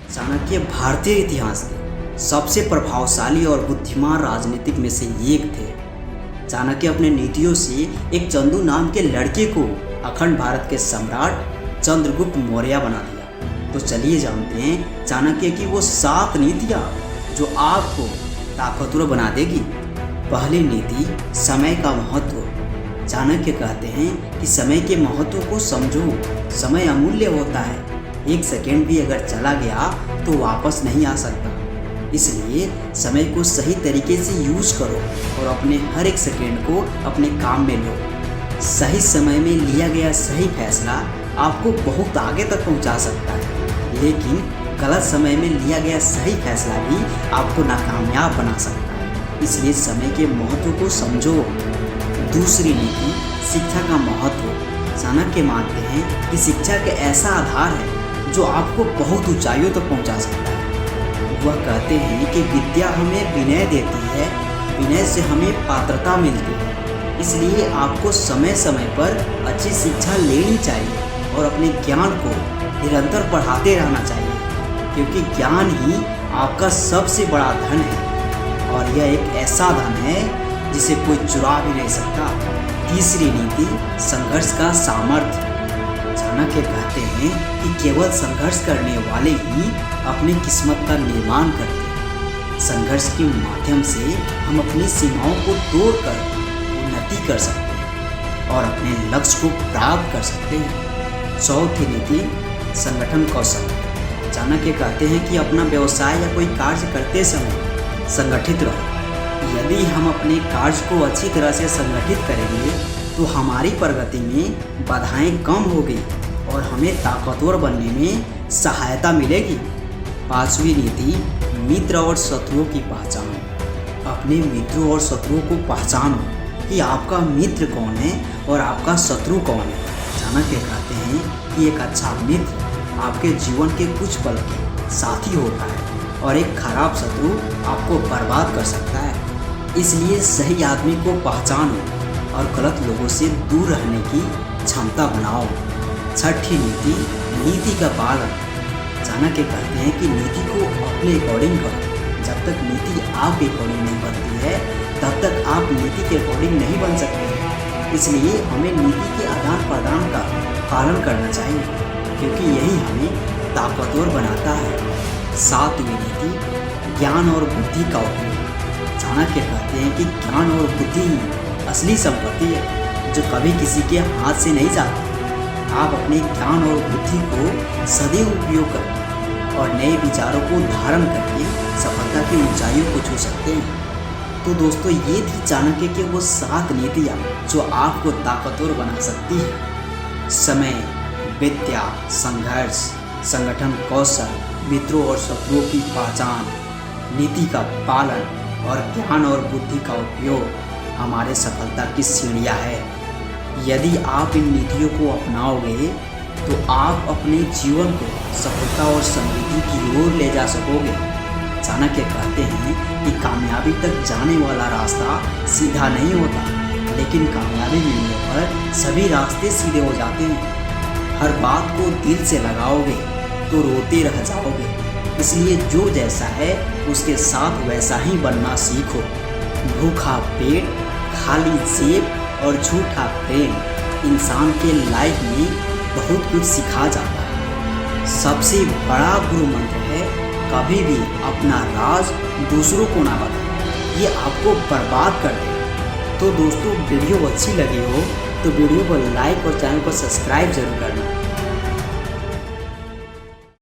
चाणक्य भारतीय इतिहास के सबसे प्रभावशाली और बुद्धिमान राजनीतिक में से एक थे। चाणक्य अपने नीतियों से एक चंदू नाम के लड़के को अखंड भारत के सम्राट चंद्रगुप्त मौर्य बना दिया। तो चलिए जानते हैं चाणक्य की वो 7 नीतियाँ जो आपको ताकतवर बना देगी। पहली नीति, समय का महत्व। चाणक्य कहते हैं कि समय के महत्व को समझो। समय अमूल्य होता है, 1 सेकेंड भी अगर चला गया तो वापस नहीं आ सकता। इसलिए समय को सही तरीके से यूज करो और अपने हर एक सेकेंड को अपने काम में लो। सही समय में लिया गया सही फैसला आपको बहुत आगे तक पहुंचा सकता है, लेकिन गलत समय में लिया गया सही फैसला भी आपको नाकामयाब बना सकता है। इसलिए समय के महत्व को समझो। दूसरी नीति, शिक्षा का महत्व। चाणक्य मानते हैं कि शिक्षा एक ऐसा आधार है जो आपको बहुत ऊंचाइयों तक पहुंचा सकता है। वह कहते हैं कि विद्या हमें विनय देती है, विनय से हमें पात्रता मिलती है। इसलिए आपको समय समय पर अच्छी शिक्षा लेनी चाहिए और अपने ज्ञान को निरंतर बढ़ाते रहना चाहिए, क्योंकि ज्ञान ही आपका सबसे बड़ा धन है और यह एक ऐसा धन है जिसे कोई चुरा भी नहीं सकता। तीसरी नीति, संघर्ष का सामर्थ्य। चाणक्य कहते हैं कि केवल संघर्ष करने वाले ही अपनी किस्मत का निर्माण करते हैं। संघर्ष के माध्यम से हम अपनी सीमाओं को तोड़कर उन्नति कर सकते हैं और अपने लक्ष्य को प्राप्त कर सकते हैं। चौथी नीति, संगठन कौशल। चाणक्य कहते हैं कि अपना व्यवसाय या कोई कार्य करते समय संगठित रहो। यदि हम अपने कार्य को अच्छी तरह से संगठित करेंगे तो हमारी प्रगति में बाधाएं कम होगी और हमें ताकतवर बनने में सहायता मिलेगी। पांचवी नीति, मित्र और शत्रुओं की पहचान। अपने मित्रों और शत्रुओं को पहचानो कि आपका मित्र कौन है और आपका शत्रु कौन है। चाणक्य कहते हैं कि एक अच्छा मित्र आपके जीवन के कुछ पल के साथी होता है और एक खराब शत्रु आपको बर्बाद कर सकता है। इसलिए सही आदमी को पहचानो और गलत लोगों से दूर रहने की क्षमता बनाओ। छठी नीति, नीति का पालन। चाणक्य कहते हैं कि नीति को अपने अकॉर्डिंग करो। जब तक नीति आपके अकॉर्डिंग नहीं बनती है तब तक आप नीति के अकॉर्डिंग नहीं बन सकते। इसलिए हमें नीति के आदान प्रदान का पालन करना चाहिए, क्योंकि यही हमें ताकतवर बनाता है। सातवीं नीति, ज्ञान और बुद्धि का उपयोग। चाणक्य कहते हैं कि ज्ञान और बुद्धि ही असली संपत्ति है जो कभी किसी के हाथ से नहीं जाती। आप अपने ज्ञान और बुद्धि को सदैव उपयोग करके और नए विचारों को धारण करके सफलता की ऊंचाइयों को छू सकते हैं। तो दोस्तों, ये थी चाणक्य के वो 7 नीतियाँ जो आपको ताकतवर बना सकती है। समय, विद्या, संघर्ष, संगठन कौशल, मित्रों और शत्रुओं की पहचान, नीति का पालन और ज्ञान और बुद्धि का उपयोग हमारे सफलता की सीढ़ियाँ है। यदि आप इन नीतियों को अपनाओगे तो आप अपने जीवन को सफलता और समृद्धि की ओर ले जा सकोगे। चाणक्य कहते हैं कि कामयाबी तक जाने वाला रास्ता सीधा नहीं होता, लेकिन कामयाबी मिलने पर सभी रास्ते सीधे हो जाते हैं। हर बात को दिल से लगाओगे तो रोते रह जाओगे। इसलिए जो जैसा है उसके साथ वैसा ही बनना सीखो। भूखा पेट, खाली जेब और झूठा प्रेम इंसान के लाइफ में बहुत कुछ सिखा जाता है। सबसे बड़ा गुरु मंत्र है, कभी भी अपना राज दूसरों को ना बताएं, ये आपको बर्बाद कर देगा। तो दोस्तों, वीडियो अच्छी लगी हो तो वीडियो को लाइक और चैनल को सब्सक्राइब जरूर करना।